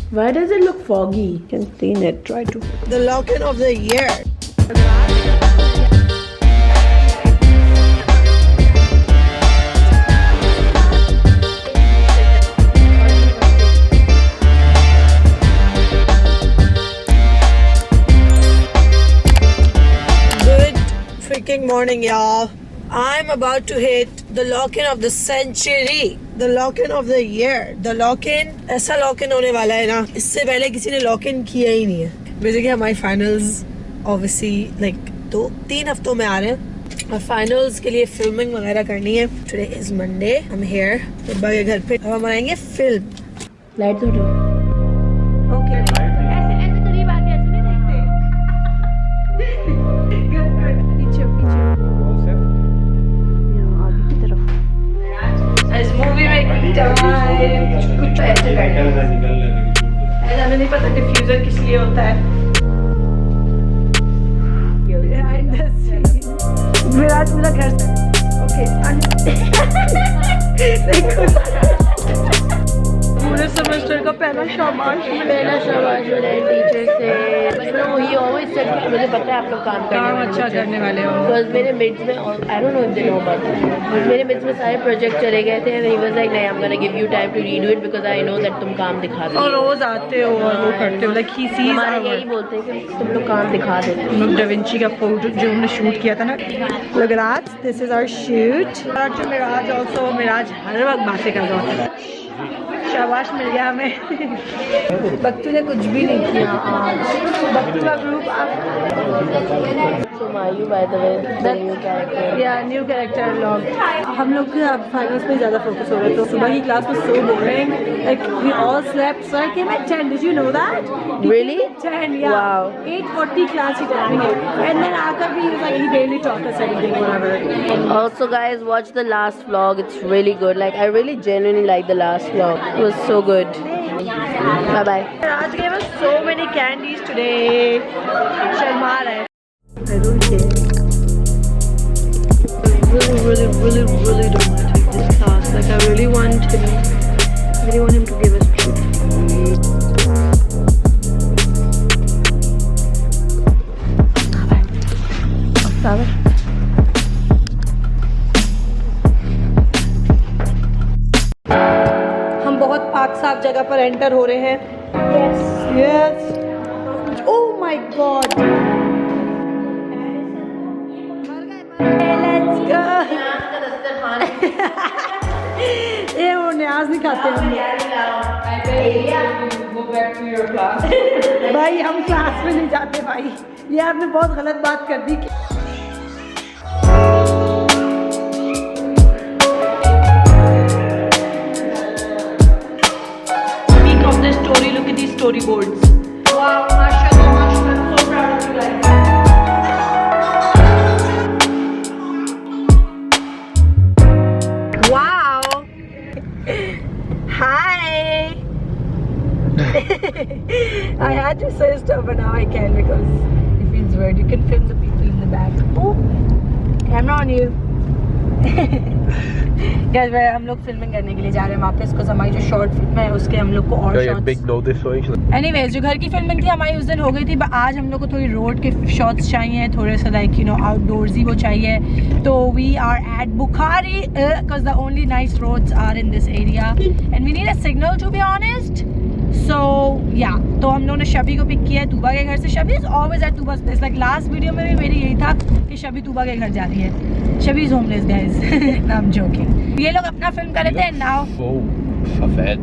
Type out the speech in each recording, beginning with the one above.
Why does it look foggy? You can clean it. Try to. The lock-in of the year. Good freaking morning, y'all. I'm about to hit the lock-in of the century, the lock-in of the year, the lock-in. ऐसा lock-in होने वाला है ना, इससे पहले किसी ने lock-in किया ही नहीं है. Basically हमारी finals obviously like 2-3 हफ्तों में आ रहे हैं और finals के लिए filming वगैरह करनी है. Today is Monday. I'm here. सुबह के घर पे अब हम बनाएंगे film. Light तो दो. Okay. इस मूवी में कुछ ऐसे ऐसा नहीं पता डिफ्यूजर किस लिए होता है. मेरा घर पूरे सेमेस्टर का पहला शाबाश मिलेगा. शाबाश मिले टीचर से. ही ऑलवेज सेड कि मुझे पता है आप लोग काम अच्छा करने वाले हो. बिकॉज मेरे मिड्स में I don't know if they know about this. मेरे मिड्स में सारे प्रोजेक्ट चले गए थे. ही वाज लाइक नहीं, I am gonna give you time to redo it because I know that तुम काम दिखा दो. और रोज आते हो और वो करते हो लाइक ही सीज. हमारे यही बोलते हैं कि तुम लोग काम दिखा देते हो. हम लोग डाविंची का फोटो जो हमने शूट किया था ना. Look at that. This is our shoot. To Miraj also. Miraj हर वक्त बातें कर रहा होता है. शाबाश मिल गया हमें. बक्तू ने कुछ भी नहीं किया आज. बक्तू का group So Mayu, by the way, the new character. Yeah, new character log. हम लोग अब फाइनल्स पे ज़्यादा फोकस हो रहे. तो सुबह की class was so boring. Like we all slept. Sir came at 10. Did you know that? Really? 10, yeah. Wow. 8:40 class he timing it. And then after he was like he barely taught us anything, whatever. Also, guys, watch the last vlog. It's really good. Like I really genuinely like the last vlog. It was so good. Bye bye. Raj gave us so many candies today. Sharma रहा है. I don't care. Really don't want to take this class. Like I really want him to give us proof. हम बहुत पाक साफ जगह पर enter हो रहे हैं. Yes. Oh my God. Let's go. ये वो न्याज नहीं खाते हम. भाई हम क्लास में नहीं जाते भाई. ये आपने बहुत गलत बात कर दी. Speak of the story. Look at these storyboards. Wow, mashallah, mashallah. I'm so proud of you guys. I had to say stuff, but now I can because it feels weird. You can film the people in the back. Oh, camera on you. Guys, हम लोग filming करने के लिए जा रहे हैं वापस. कुछ हमारी जो शॉर्ट फिल्म है उसके हम लोग को और शॉट्स. एनीवेज जो घर की फिल्मिंग थी हमारी उस दिन हो गई थी. आज हम लोग को थोड़ी रोड के शॉट्स चाहिए, थोड़े से लाइक यू नो आउटडोर्स ही वो चाहिए. तो we are at Bukhari because the only nice roads are in this area and we need a signal to be honest. So या तो हम लोगों ने शबी को पिक किया है तूबा के घर से. Shabi is always at Tuba's place. Like last video में भी मेरी यही था कि शबी तूबा के घर जा रही है. Shabi is homeless guys. I am joking. ये लोग अपना फिल्म कर रहे थे now.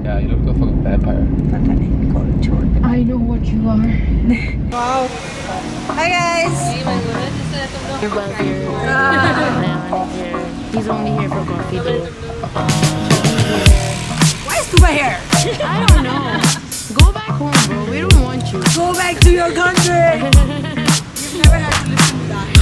Yeah, you look like a fucking vampire. पता नहीं कौन छोड़. I know what you are. Wow. Hi guys. He's only here for coffee though. Why is Tuba here? I don't know. Go back home, bro. We don't want you. Go back to your country. You've never had to listen to that.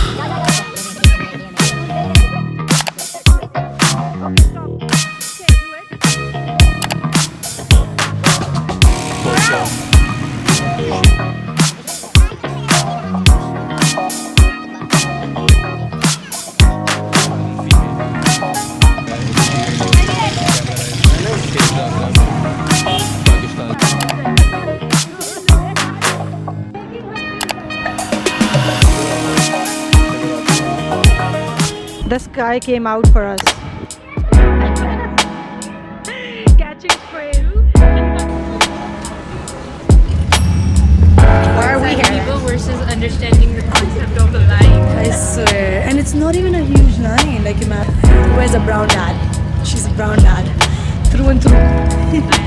The sky came out for us. Catching frame. Why are we here? People versus understanding the concept of a line. I swear. And it's not even a huge line. Like, imagine. Where's a brown dad? She's a brown dad. Through and through.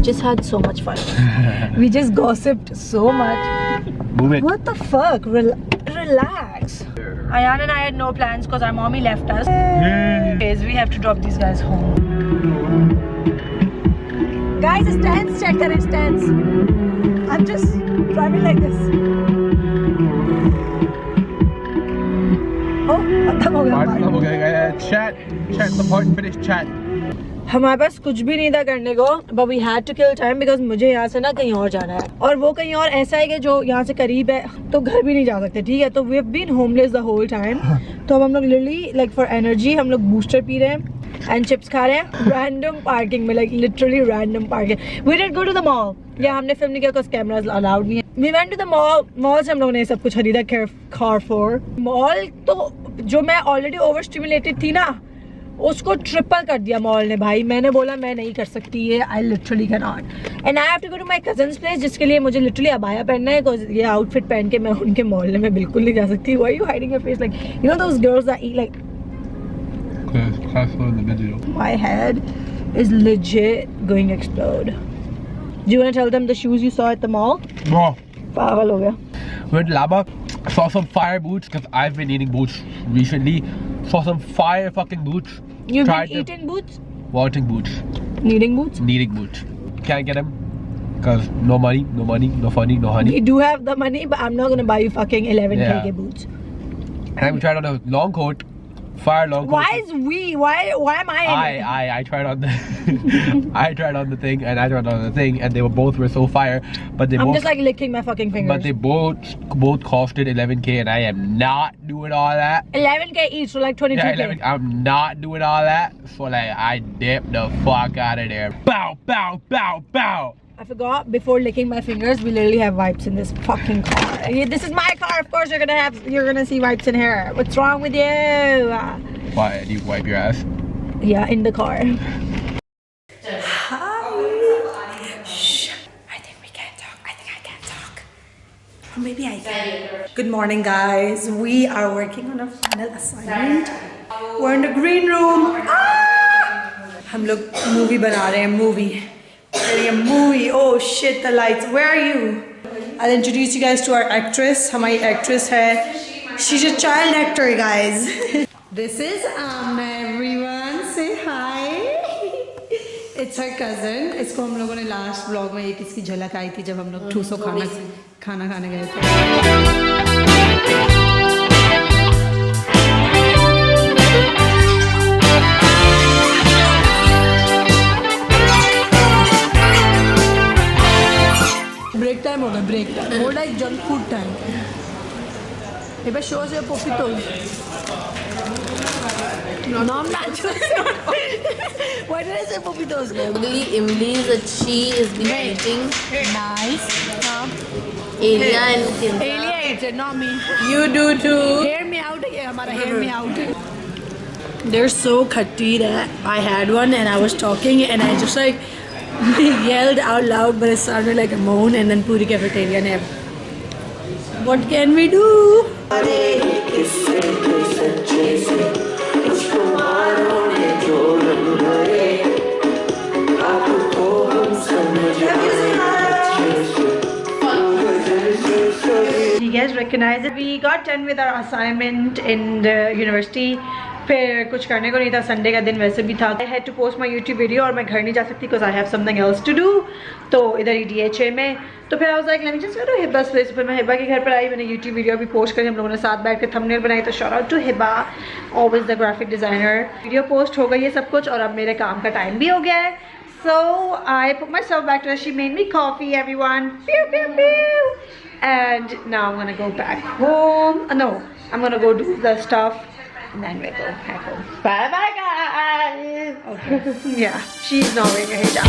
Just had so much fun. We just gossiped so much. Move it. What the fuck? Relax. Ayan and I had no plans because our mommy left us. Anyways, we have to drop these guys home. Guys, stands, check their stands. I'm just driving like this. Oh, खत्म हो गया. Chat the part and finish chat. हमारे पास कुछ भी नहीं था करने को, but we had to kill time because मुझे यहाँ से ना कहीं और जाना है, और वो कहीं और ऐसा है कि जो यहाँ से करीब है, तो घर भी नहीं जा सकते, ठीक है. तो we have been homeless the whole time. तो अब हम लोग literally like for energy हम लोग booster पी रहे हैं and chips खा रहे हैं random parking में, like literally random parking. We didn't go to the mall. या हमने फिल्म नहीं किया because cameras allowed नहीं है. We went to the mall. Mall से हम लोगों ने सब कुछ खरीदा Carrefour. Mall तो जो मैं already overstimulated थी ना, उसको ट्रिपल कर दिया मॉल ने भाई. मैंने बोला मैं नहीं कर सकती ये, I literally can not, and I have to go to my cousin's place, जिसके लिए मुझे लिटरली अबाया पहनना है, बिकॉज़ ये आउटफिट पहन के मैं उनके मोहल्ले में बिल्कुल नहीं जा सकती. Why are you hiding your face, like you know those girls that eat like. Class in the video. My head is legit going to explode. Do you want to tell them the shoes you saw at the mall? Bro. पागल हो गया. Went Laba, saw some fire boots because I've been eating boots recently. Saw some fire fucking boots. You've Tried been eating boots? Wanting boots. Needing boots? Needing boots. Can't get them because no money, no funny, no honey. We do have the money, but I'm not going to buy you fucking 11K Yeah. boots. And we tried on a long coat, fire long coat. Why is we? Why am I in it? I tried on the I tried on the thing and I tried on the thing and they were so fire, but they I'm both just like licking my fucking fingers. but they both costed 11K and I am not doing all that. 11K each, so like 22K. Yeah, 11. I'm not doing all that. So like I dipped the fuck out of there. Bow, bow, bow, bow. I forgot, before licking my fingers, we literally have wipes in this fucking car. This is my car, of course you're gonna see wipes in here. What's wrong with you? Why? Do you wipe your ass? Yeah, in the car. Hi. Shh. I think we can't talk. I think I can't talk. Or maybe I can. Good morning, guys. We are working on a final assignment. We're in the green room. हम लोग movie बना रहे हैं, movie. Oh shit, the lights. Where are you? I'll introduce you guys to our actress. हमारी actress है. She's a child actor, guys. This is Amna, everyone. Say hi. It's her cousin. इसको हम लोगों ने last vlog में एक इसकी झलक आई थी जब हम लोग ठूसो खाना खाने गए थे. Break time होगा, break time. More like junk food time. Maybe show us your popitos. No, I'm not. Why did I say popitos? Imli is a she is been eating. Nice. Alia and Kinza. Alia eats it, not me. You do too. Hear me out again. Hear me out. They're so khatti that I had one and I was talking and I just like yelled out loud, but it sounded like a moan, and then puri cafeteria ne. What can we do? You guys recognize it? We got done with our assignment in the university. फिर कुछ करने को नहीं था, Sunday का दिन वैसे भी था। I had to post my YouTube video और मैं घर नहीं जा सकती because I have something else to do, तो इधर ही DHA में। तो फिर I was like let me just go to Hiba's place. फिर मैं हिबा के घर पर आई, मैंने यूट्यूब वीडियो भी पोस्ट करी, हम लोगों ने साथ बैठ के थंबनेल बनाई। तो shout out to Hiba, always the graphic designer. Video post हो गई है सब कुछ और अब मेरे काम का टाइम भी हो गया है। So I put myself back to her. She made me coffee, everyone. Pew, pew, pew. And now I'm gonna go back home. No, I'm gonna go do the stuff and then we'll go back home. Bye bye guys. Okay. Yeah, she's not wearing a hijab.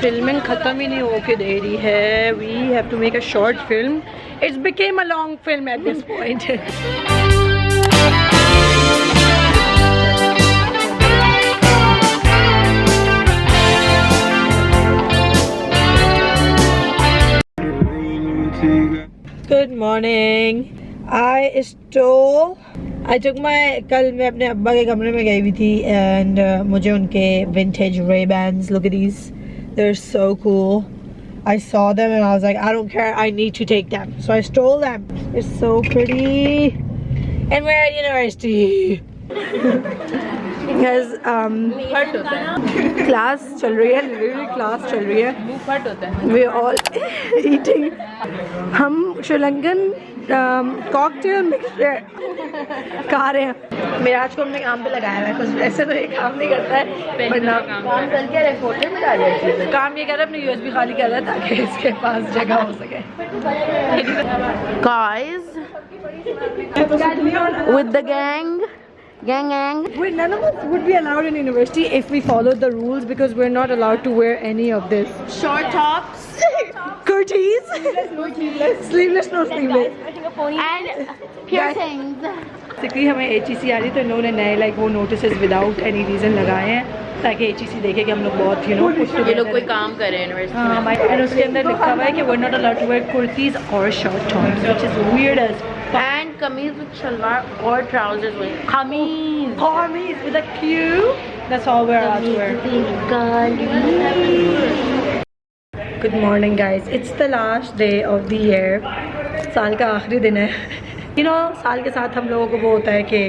Filming ख़त्म ही नहीं होके दे रही है. We have to make a short film. It's became a long film at this point. Good morning. I stole. I took my. कल मैं अपने अब्बा के कमरे में गई हुई थी and मुझे उनके vintage Ray-Bans. Look at these. They're so cool. I saw them and I was like, I don't care. I need to take them. So I stole them. They're so pretty. And we're at university. Because फट होता है. class चल रही है. Literally class चल रही है. मुंह फट होता है. We're all eating. हम श्रीलंकन कॉकटेल मिक्सचर खा रहे हैं. मिराज को हमने काम पे लगाया है. कुछ ऐसे तो ये काम नहीं करता है. वरना काम करके रिपोर्टर में डाल देती है. काम ये कर रहा है अपने USB खाली कर रहा है ताकि इसके पास जगह हो सके. Guys, with the gang. Wait, none of us would be allowed in university if we followed the rules because we're not allowed to wear any of this. Short tops. Kurtis. Sleeveless, no sleeveless. And piercings. Basically हमें HEC आ रही तो इन्होंने नए like वो notices without any reason लगाए हैं ताकि HEC देखे कि हम लोग बहुत ये लोग कोई काम कर रहे हैं यूनिवर्सिटी में. हाँ, एंड उसके अंदर लिखा हुआ है कि we're not allowed to wear kurtis or short tops, which is weird as fuck. And कमीज with सलवार और trousers with कमीज. Kameez with a Q. That's all we're allowed to wear. Good morning guys. It's the last day of the year. साल का आखिरी दिन है. You know, साल के साथ हम लोगों को वो होता है कि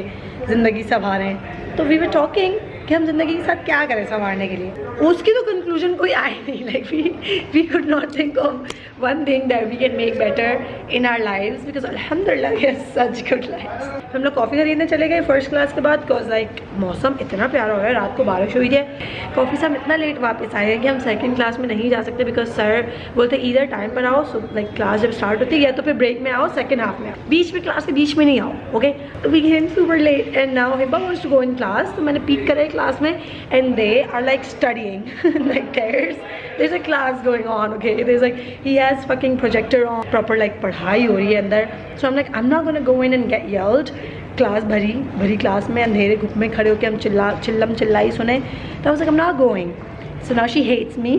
ज़िंदगी संभालें. तो we were talking कि हम ज़िंदगी के साथ क्या करें संभालने के लिए. उसकी तो कंक्लूजन कोई आई नहीं. Like we could not think of one thing that we can make better in our lives because alhamdulillah we have such good lives. हम लोग कॉफ़ी खरीदने चले गए फर्स्ट क्लास के बाद बिकॉज लाइक मौसम इतना प्यारा हो रहा है. रात को बारिश हुई है. कॉफ़ी से हम इतना लेट वापस आए हैं कि हम सेकंड क्लास में नहीं जा सकते बिकॉज सर बोलते इधर टाइम पर आओ. सो लाइक क्लास जब स्टार्ट होती है या तो फिर ब्रेक में आओ, सेकंड हाफ में आओ, बीच में क्लास के बीच में नहीं आओ. ओके, तो we came super late and now Hiba wants to go in class. तो मैंने पीक करा क्लास में and they are like studying like there's a class going on. Okay, there's like he has fucking projector on, proper like पढ़ाई हो रही है अंदर. So I'm like I'm not gonna go in and get yelled. Class भरी class में अंधेरे घुप में खड़े होकर हम चिल्लाई सुने. तो I was like I'm not going. So now she hates me.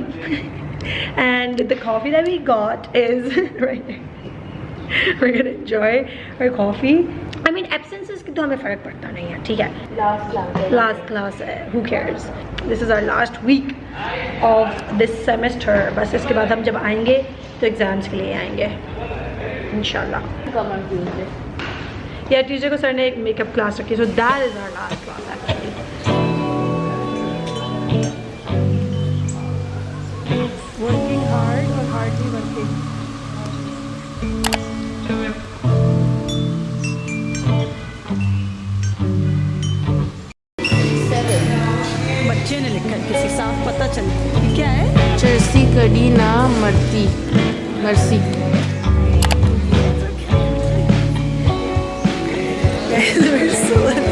And the coffee that we got is right there. We're gonna enjoy our coffee. I mean absences की तो हमें फ़र्क पड़ता नहीं है. ठीक है, last class है, who cares. This is our last week of this semester. बस इसके बाद हम जब आएंगे तो एग्ज़ाम्स के लिए आएंगे इंशाल्लाह. या ट्यूसडे को सर ने एक मेकअप क्लास रखी. So that is our last class actually. Working hard or hardly working? बच्चे ने लिखा किसी साफ पता चलता क्या है. चरसी कड़ी ना मरती मरसी.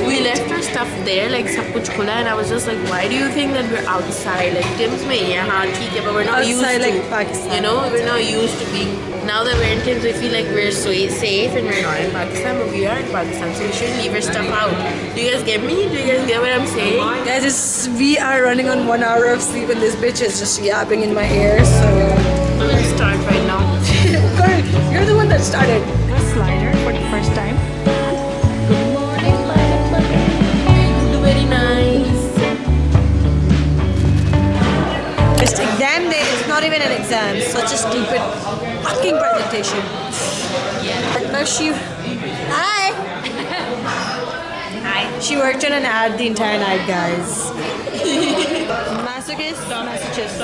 We left our stuff there, like सब कुछ खुला, and I was just like, why do you think that we're outside? Like Tim's में यहाँ ठीक है, but we're not used Outside, to. like Pakistan. You know, we're not used to being. Now that we're in Tim's, we feel like we're so safe, and we're not in Pakistan, but we are in Pakistan, so we shouldn't leave our stuff out. Do you guys get me? Do you guys get what I'm saying? Guys, we are running on 1 hour of sleep and this bitch is just yapping in my ear. So I'm gonna start right now. Correct, you're the one that started. A slider for the first time. Good morning, very nice. exams. Such a stupid fucking presentation. But hi. She worked on an ad the entire night, guys. Masochist? Masochist.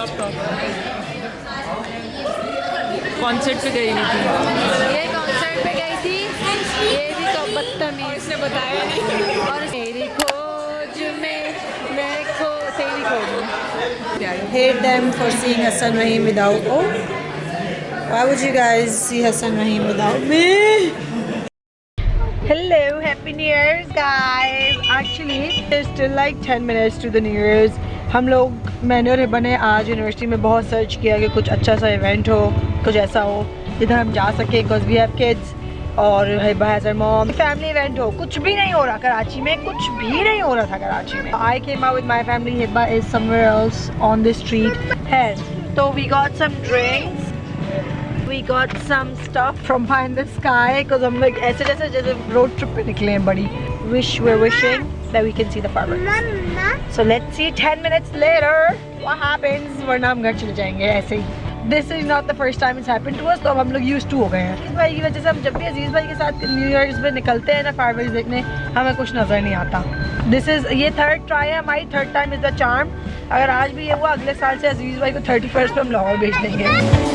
Concert पे गई थी ये concert पे गई थी, ये भी तो बदतमीज ने बताया नहीं। और मेरी खोज में मैं खो तेरी खोज में। Hate them for seeing Hassan Rahim without. Oh, why would you guys see Hassan Rahim without me? Hello, happy New Year's, guys. Actually, there's still like 10 minutes to the New Year's. हम लोग मैंने और हिबा ने आज university में बहुत search किया कि कुछ अच्छा सा इवेंट हो, कुछ ऐसा हो जिधर हम जा सके, बिकॉज वी हैव किड्स और Hiba has her mom. Family event हो, कुछ भी नहीं हो रहा कराची में, कुछ भी नहीं हो रहा था कराची में। I came out with my family, Hiba is somewhere else on the street है। तो we got some drinks, we got some stuff from Pie in the Sky, because हम लोग ऐसे जैसे रोड ट्रिप पे निकले हैं बड़ी। we're wishing that we can see the fireworks. So let's see 10 minutes later what happens, वरना हम घर चले जाएंगे ऐसे ही। This is not the first time it's happened to us, तो अब हम लोग used to हो गए हैं। इस भाई की वजह से हम जब भी अजीज भाई के साथ न्यू ईयर्स में निकलते हैं ना फायरवर्क्स देखने, हमें कुछ नज़र नहीं आता। ये थर्ड ट्राई है हमारी, third time is the charm. अगर आज भी ये हुआ, अगले साल से अजीज भाई को 31st पे हम लाहौर भेज देंगे।